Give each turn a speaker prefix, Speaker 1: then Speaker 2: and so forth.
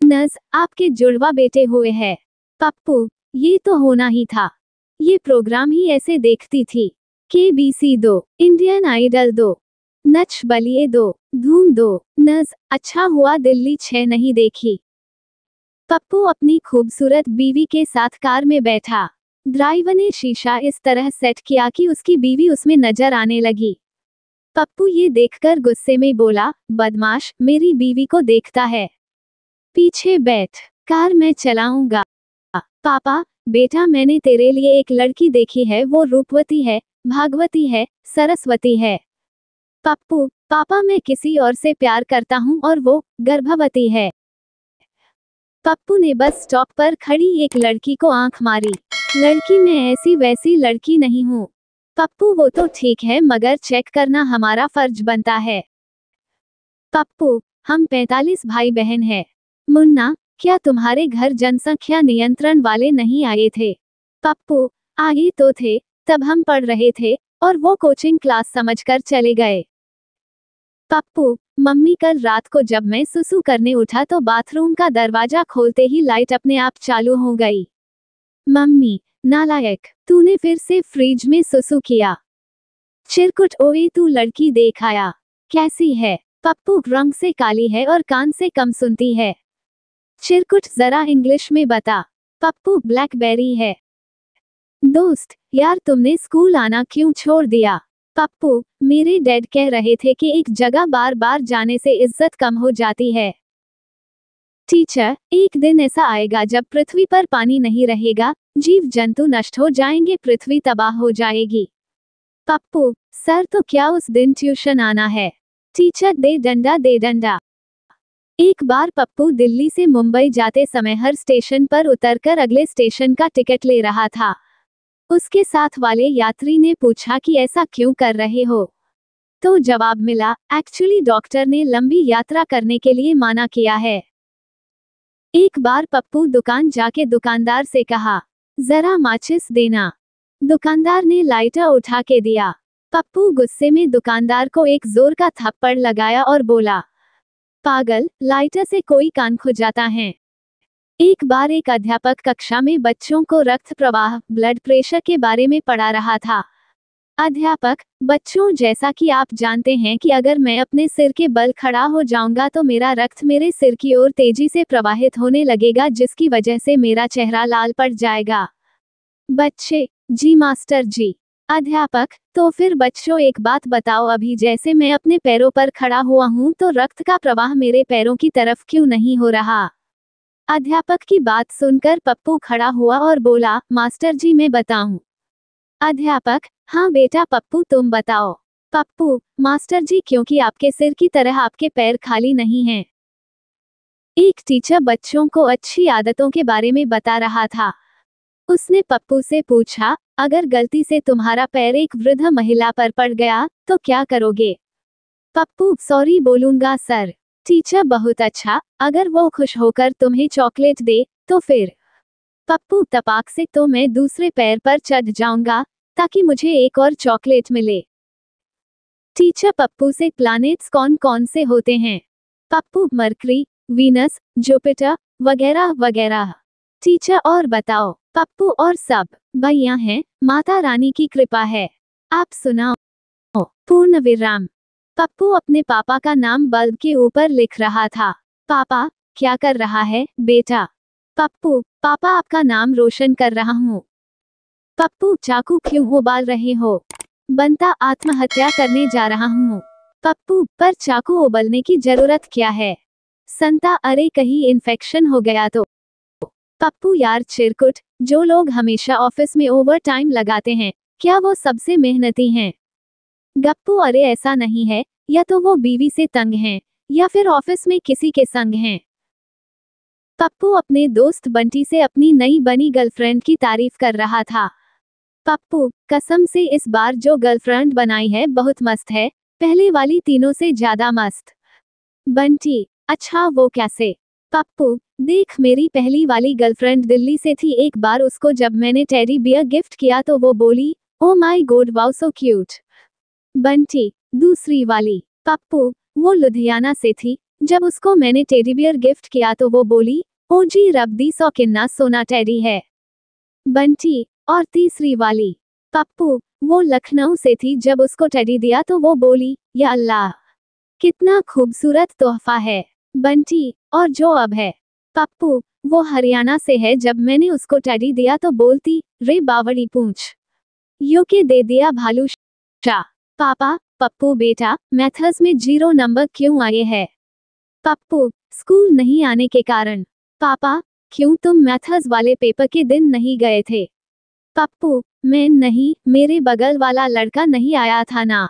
Speaker 1: नज, आपके जुड़वा बेटे हुए हैं। पप्पू, ये तो होना ही था। ये प्रोग्राम ही ऐसे देखती थी। KBC 2, Indian idol 2, Nach Baliye 2, धूम 2। नज, अच्छा हुआ दिल्ली 6 नहीं देखी। पप्पू अपनी खूबसूरत बीवी के साथ कार में बैठा। ड्राइवर ने शीशा इस तरह सेट किया कि उसकी बीवी उसमें नजर आने लगी। पप्पू ये देखकर गुस्से में बोला, बदमाश, मेरी बीवी को देखता है। पीछे बैठ, कार मैं चलाऊंगा। पापा, बेटा, मैंने तेरे लिए एक लड़की देखी है, वो रूपवती है, भागवती है, सरस्वती है। पप्पू, पापा, मैं किसी और से प्यार करता हूँ और वो गर्भवती है। पप्पू ने बस स्टॉप पर खड़ी एक लड़की को आंख मारी। लड़की, मैं ऐसी वैसी लड़की नहीं हूँ। पप्पू, वो तो ठीक है, मगर चेक करना हमारा फर्ज बनता है। पप्पू, हम 45 भाई बहन हैं। मुन्ना, क्या तुम्हारे घर जनसंख्या नियंत्रण वाले नहीं आए थे? पप्पू, आए तो थे, तब हम पढ़ रहे थे और वो कोचिंग क्लास समझकर चले गए। पप्पू, मम्मी, कल रात को जब मैं सुसु करने उठा तो बाथरूम का दरवाजा खोलते ही लाइट अपने आप चालू हो गई। मम्मी, नालायक, तूने फिर से फ्रिज में सुसु किया। चिरकुट, ओए तू लड़की देख आया, कैसी है? पप्पू, रंग से काली है और कान से कम सुनती है। चिरकुट, जरा इंग्लिश में बता। पप्पू, ब्लैकबेरी है। दोस्त, यार तुमने स्कूल आना क्यों छोड़ दिया? पप्पू, मेरे डैड कह रहे थे कि एक जगह बार बार जाने से इज्जत कम हो जाती है। टीचर, एक दिन ऐसा आएगा जब पृथ्वी पर पानी नहीं रहेगा, जीव जंतु नष्ट हो जाएंगे, पृथ्वी तबाह हो जाएगी। पप्पू, सर, तो क्या उस दिन ट्यूशन आना है? टीचर, दे डंडा दे डंडा। एक बार पप्पू दिल्ली से मुंबई जाते समय हर स्टेशन पर उतरकर अगले स्टेशन का टिकट ले रहा था। उसके साथ वाले यात्री ने पूछा कि ऐसा क्यों कर रहे हो? तो जवाब मिला, एक्चुअली डॉक्टर ने लंबी यात्रा करने के लिए मना किया है। एक बार पप्पू दुकान जाके दुकानदार से कहा, जरा माचिस देना। दुकानदार ने लाइटर उठा के दिया। पप्पू गुस्से में दुकानदार को एक जोर का थप्पड़ लगाया और बोला, पागल, लाइटर से कोई कान खुजाता है? एक बार एक अध्यापक कक्षा में बच्चों को रक्त प्रवाह, ब्लड प्रेशर के बारे में पढ़ा रहा था। अध्यापक, बच्चों, जैसा कि आप जानते हैं कि अगर मैं अपने सिर के बल खड़ा हो जाऊंगा तो मेरा रक्त मेरे सिर की ओर तेजी से प्रवाहित होने लगेगा, जिसकी वजह से मेरा चेहरा लाल पड़ जाएगा। बच्चे, जी मास्टर जी। अध्यापक, तो फिर बच्चों एक बात बताओ, अभी जैसे मैं अपने पैरों पर खड़ा हुआ हूं तो रक्त का प्रवाह मेरे पैरों की तरफ क्यों नहीं हो रहा? अध्यापक की बात सुनकर पप्पू खड़ा हुआ और बोला, मास्टर जी, मैं बताऊं? अध्यापक, हाँ बेटा पप्पू, तुम बताओ। पप्पू, मास्टर जी, क्योंकि आपके सिर की तरह आपके पैर खाली नहीं हैं। एक टीचर बच्चों को अच्छी आदतों के बारे में बता रहा था। उसने पप्पू से पूछा, अगर गलती से तुम्हारा पैर एक वृद्ध महिला पर पड़ गया तो क्या करोगे? पप्पू, सॉरी बोलूंगा सर। टीचर, बहुत अच्छा, अगर वो खुश होकर तुम्हें चॉकलेट दे तो फिर? पप्पू, तपाक से तो मैं दूसरे पैर पर चढ़ जाऊंगा ताकि मुझे एक और चॉकलेट मिले। टीचर पप्पू से, प्लैनेट्स कौन कौन से होते हैं? पप्पू, मरकरी, वीनस, जुपिटर वगैरह वगैरह। टीचर, और बताओ? पप्पू, और सब भैया हैं, माता रानी की कृपा है। आप सुनाओ? पूर्ण विराम। पप्पू अपने पापा का नाम बल्ब के ऊपर लिख रहा था। पापा, क्या कर रहा है बेटा? पप्पू, पापा आपका नाम रोशन कर रहा हूँ। पप्पू, चाकू क्यों उबाल रहे हो? बनता, आत्महत्या करने जा रहा हूँ। पप्पू, पर चाकू उबलने की जरूरत क्या है? संता, अरे कहीं इन्फेक्शन हो गया तो? पप्पू, यार चिरकुट, जो लोग हमेशा ऑफिस में ओवर टाइम लगाते हैं, क्या वो सबसे मेहनती हैं? गप्पू, अरे ऐसा नहीं है, या तो वो बीवी से तंग हैं या फिर ऑफिस में किसी के संग हैं। पप्पू अपने दोस्त बंटी से अपनी नई बनी गर्लफ्रेंड की तारीफ कर रहा था। पप्पू, कसम से इस बार जो गर्लफ्रेंड बनाई है बहुत मस्त है, पहले वाली तीनों से ज्यादा मस्त। बंटी, अच्छा वो कैसे? पप्पू, देख, मेरी पहली वाली गर्लफ्रेंड दिल्ली से थी। एक बार उसको जब मैंने टेडी बियर गिफ्ट किया तो वो बोली, oh my god, wow so cute. Bunty, दूसरी वाली? पप्पू, वो लुधियाना से थी, जब उसको मैंने टेडी बियर गिफ्ट किया तो वो बोली, ओ जी रब्बी 100 किन्ना सोना टेडी है। बंटी, और तीसरी वाली, पप्पू, वो लखनऊ से थी, जब उसको टेडी दिया तो वो बोली, या अल्लाह, कितना खूबसूरत तोहफा है। बंटी, और जो अब है, पप्पू, वो हरियाणा से है, जब मैंने उसको टेडी दिया तो बोलती, रे बावड़ी पूंछ, यो के दे दिया भालू शाह। पापा, पप्पू बेटा, मैथ्स में 0 नंबर क्यों आए हैं? पप्पू, स्कूल नहीं आने के कारण। पापा, क्यों तुम मैथ्स वाले पेपर के दिन नहीं गए थे? पप्पू, मैं नहीं, मेरे बगल वाला लड़का नहीं आया था ना।